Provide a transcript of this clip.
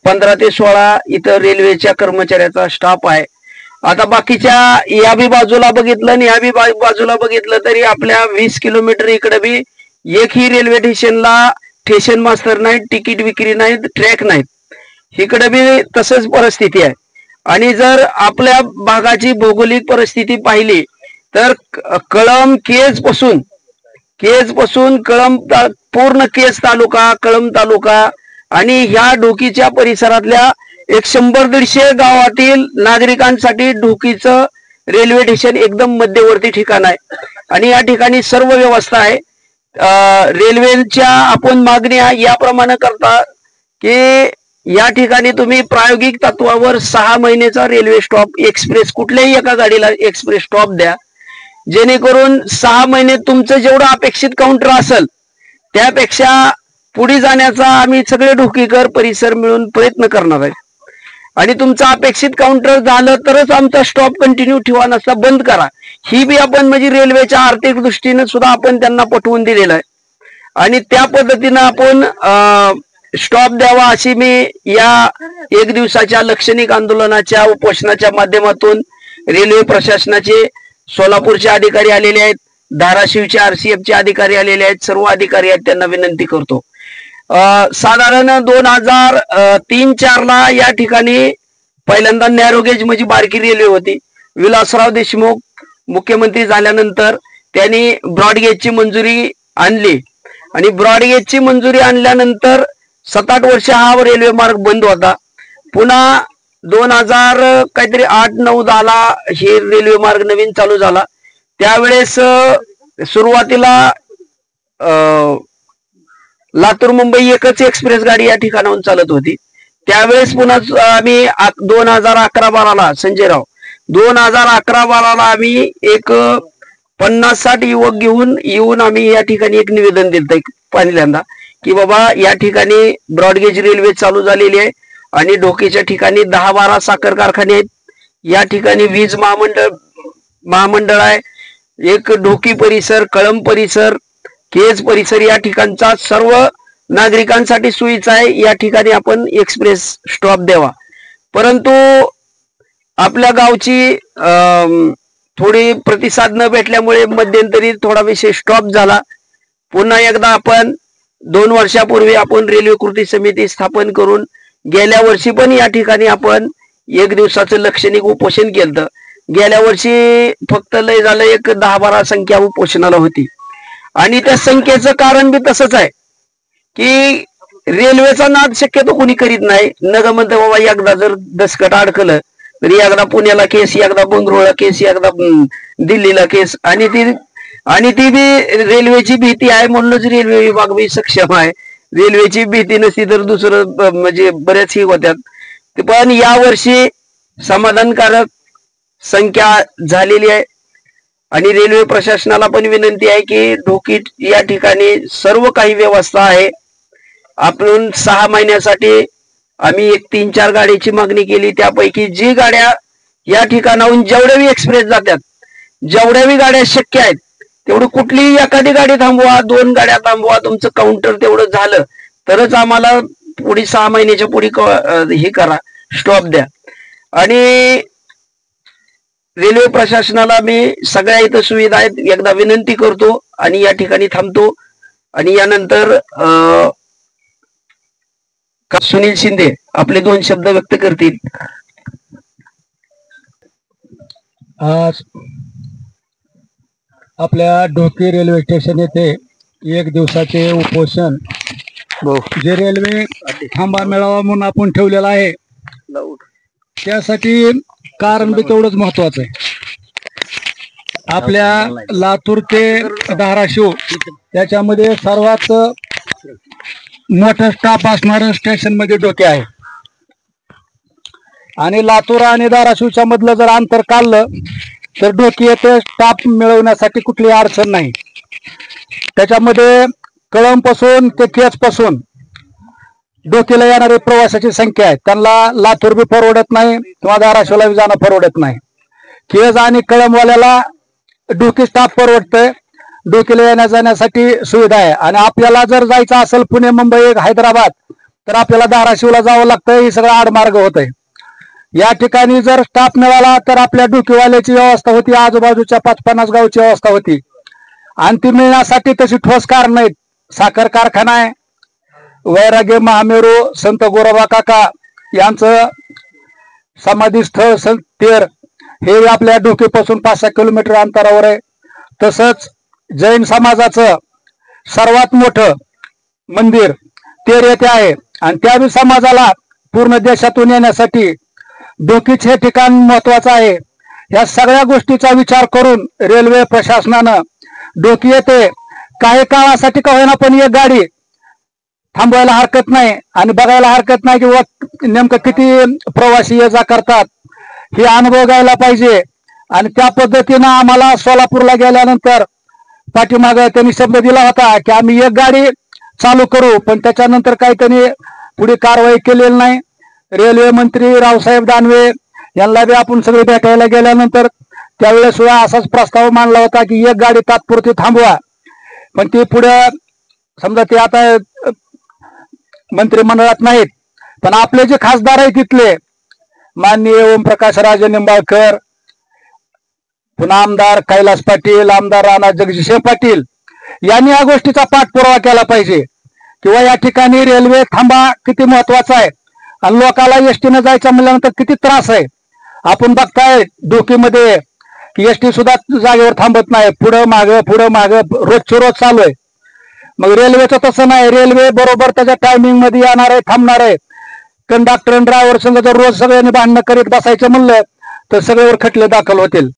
15 ते 16 इथं रेल्वेच्या कर्मचाऱ्याचा स्टाफ आहे. आता बाकीच्या या बी बाजूला बघितलं आणि या बी बाजूला बघितलं तरी आपल्या 20 किलोमीटर इकडे बी एकही रेल्वे स्टेशनला स्टेशन मास्तर नाहीत, तिकीट विक्री नाहीत, ट्रॅक नाहीत. इकडे बी तसंच परिस्थिती आहे. आणि जर आपल्या भागाची भौगोलिक परिस्थिती पाहिली तर कळंब केज पासून कळंब पूर्ण केज तालुका, कळंब तालुका आणि ह्या ढोकीच्या परिसरातल्या 100-150 गावातील नागरिकांसाठी ढोकीचं रेल्वे स्टेशन एकदम मध्यवर्ती ठिकाण आहे. आणि या ठिकाणी सर्व व्यवस्था आहे. रेल्वेच्या आपण मागण्या याप्रमाणे करता की या ठिकाणी तुम्ही प्रायोगिक तत्वावर 6 महिन्याचा रेल्वे स्टॉप एक्सप्रेस कुठल्याही एका गाडीला एक्सप्रेस स्टॉप द्या, जेणेकरून 6 महिने तुमचं जेवढं अपेक्षित काउंटर असेल त्यापेक्षा पुढे जाण्याचा आम्ही सगळे ढोकीकर परिसर मिळून प्रयत्न करणार आहे. आणि तुमचं अपेक्षित काउंटर झालं तरच आमचा स्टॉप कंटिन्यू ठेवा, नसता बंद करा. ही बी आपण म्हणजे रेल्वेच्या आर्थिक दृष्टीने सुद्धा आपण त्यांना पटवून दिलेलं आहे. आणि त्या पद्धतीनं आपण स्टॉप द्यावा अशी मी या 1 दिवसाच्या लाक्षणिक आंदोलनाच्या उपोषणाच्या माध्यमातून रेल्वे प्रशासनाचे सोलापूरचे अधिकारी आलेले आहेत, धाराशिवचे RCFचे अधिकारी आलेले आहेत, सर्व अधिकारी आहेत, त्यांना विनंती करतो. साधारण 2003-04 ला या ठिकाणी पहिल्यांदा नॅरोगेज म्हणजे बारकी रेल्वे होती. विलासराव देशमुख मुख्यमंत्री झाल्यानंतर त्यांनी ब्रॉडगेजची मंजुरी आणली आणि ब्रॉडगेजची मंजुरी आणल्यानंतर 7-8 वर्ष हा रेल्वे मार्ग बंद होता. पुन्हा 2008-9 ला हे रेल्वे मार्ग नवीन चालू झाला. त्यावेळेस सुरुवातीला लातूर मुंबई एकच एक्सप्रेस गाडी या ठिकाणाहून चालत होती. त्यावेळेस पुन्हा आम्ही 2011-12 ला संजयराव 2011-12 ला आम्ही एक 50-60 युवक येऊन आम्ही या ठिकाणी एक निवेदन दिलं पहिल्यांदा की बाबा या ठिकाणी ब्रॉडगेज रेल्वे चालू झालेली आहे आणि ढोकीच्या ठिकाणी 10-12 साखर कारखाने आहेत. या ठिकाणी वीज महामंडळ आहे. एक ढोकी परिसर, कळंब परिसर, केज परिसर या ठिकाणचा सर्व नागरिकांसाठी सोयीचा आहे. या ठिकाणी आपण एक्सप्रेस स्टॉप द्यावा. परंतु आपल्या गावची थोडी प्रतिसाद न भेटल्यामुळे मध्यंतरी थोडा विषय स्टॉप झाला. पुन्हा एकदा आपण 2 वर्षापूर्वी आपण रेल्वे कृती समिती स्थापन करून गेल्या वर्षी पण या ठिकाणी आपण 1 दिवसाचं लाक्षणिक उपोषण केलं. गेल्या वर्षी फक्त लय झालं एक 10-12 संख्या उपोषणाला होती. आणि त्या संख्येचं कारण बी तसंच आहे की रेल्वेचा नाद शक्यतो कोणी करीत नाही. नग म्हणतं बाबा एकदा जर दसकट अडकलं तर एकदा पुण्याला केस, एकदा बंगळुरूला केस, एकदा दिल्लीला केस. आणि ती बी रेल्वेची भीती आहे म्हणूनच रेल्वे विभाग बी सक्षम आहे. रेल्वेची भीती नसती तर दुसरं म्हणजे बऱ्याच ही होत्यात. पण यावर्षी समाधानकारक संख्या झालेली आहे. आणि रेल्वे प्रशासनाला पण विनंती आहे की ढोकी या ठिकाणी सर्व काही व्यवस्था आहे. आपण 6 महिन्यासाठी आम्ही एक 3-4 गाड्याची मागणी केली. त्यापैकी जी गाड्या या ठिकाणाहून जेवढ्याही एक्सप्रेस जातात, जेवढ्याही गाड्या शक्य आहेत तेवढी कुठलीही एखादी गाडी थांबवा, 2 गाड्या थांबवा, तुमचं काउंटर तेवढं झालं तरच आम्हाला पुढे 6 महिन्याच्या पुढे हे करा, स्टॉप द्या. आणि रेल्वे प्रशासनाला मी सगळ्या इथं सुविधा आहेत एकदा विनंती करतो आणि या ठिकाणी थांबतो. आणि यानंतर सुनील शिंदे आपले 2 शब्द व्यक्त करतील. आज आपल्या ढोकी रेल्वे स्टेशन येथे 1 दिवसाचे उपोषण जे रेल्वे थांबा मेळावा म्हणून आपण ठेवलेला आहे त्यासाठी कारण बी तेवढंच महत्वाचं आहे. आपल्या लातूर ते धाराशिव त्याच्यामध्ये सर्वात मोठा स्टाफ असणारं स्टेशन मध्ये ढोकी आहे. आणि लातूर आणि धाराशिवच्या मधलं जर अंतर काढलं तर ढोकी येथे स्टाफ मिळवण्यासाठी कुठली अडचण नाही. त्याच्यामध्ये कळंब पासून ते केज पासून ढोकीला येणारे प्रवासाची संख्या आहे. त्यांना लातूर बी परवडत नाही किंवा धाराशिवला बी जाणं परवडत नाही. केज आणि कळंबवाल्याला ढोकी स्टाफ परवडतंय. ढोकीला येण्या जाण्यासाठी सुविधा आहे. आणि आपल्याला जर जायचं असेल पुणे, मुंबई, हैदराबाद तर आपल्याला धाराशिवला जावं लागतं. हे सगळं आडमार्ग होत आहे. या ठिकाणी जर स्टाफ मिळाला तर आपल्या डोकीवाल्याची व्यवस्था होती, आजूबाजूच्या 5-50 गावची व्यवस्था होती. आणि ती मिळण्यासाठी तशी ठोस कारण आहेत. साखर कारखाना आहे, वैराग्य महामेरू संत गोरोबा काका यांचं समाधी स्थळ संत तेर हे आपल्या डोकीपासून 5-6 किलोमीटर अंतरावर आहे. तसंच जैन समाजाचं सर्वात मोठं मंदिर तेर येथे आहे. आणि त्या समाजाला पूर्ण देशातून येण्यासाठी डोकीच हे ठिकाण महत्वाचं आहे. या सगळ्या गोष्टीचा विचार करून रेल्वे प्रशासनानं डोकी येथे काही काळासाठी का होईना पण एक गाडी थांबवायला हरकत नाही आणि बघायला हरकत नाही की नेमकं किती प्रवासी ये जा करतात, हे अनुभव घ्यायला पाहिजे. आणि त्या पद्धतीनं आम्हाला सोलापूरला गेल्यानंतर पाठीमागं त्यांनी शब्द दिला होता की आम्ही एक गाडी चालू करू, पण त्याच्यानंतर काही त्यांनी पुढे कारवाई केलेली नाही. रेल्वे मंत्री रावसाहेब दानवे यांना बी आपण सगळे भेटायला गेल्यानंतर त्यावेळेस सुद्धा असाच प्रस्ताव मांडला होता की एक गाडी तात्पुरती थांबवा, पण ती पुढे समजा ते आता मंत्रिमंडळात नाहीत. पण आपले जे खासदार आहेत तिथले माननीय ओमप्रकाश राजे निंबाळकर, पुन्हा आमदार कैलास पाटील, आमदार राणा जगजिश पाटील यांनी या गोष्टीचा पाठपुरावा केला पाहिजे किंवा या ठिकाणी रेल्वे थांबा किती महत्वाचा आहे आणि लोकांना एसटीनं जायचं म्हणल्यानंतर किती त्रास आहे. आपण बघताय डोकीमध्ये एसटी सुद्धा जागेवर थांबत नाही, पुढं मागं रोजची रोज चालू आहे. मग रेल्वेचं तसं नाही, रेल्वे बरोबर त्याच्या टायमिंग मध्ये येणार आहे, थांबणार आहे. कंडक्टर ड्रायव्हर संघ जर रोज सगळ्यांनी भांडणं करीत बसायचं म्हणलं तर सगळ्यावर खटले दाखल होतील.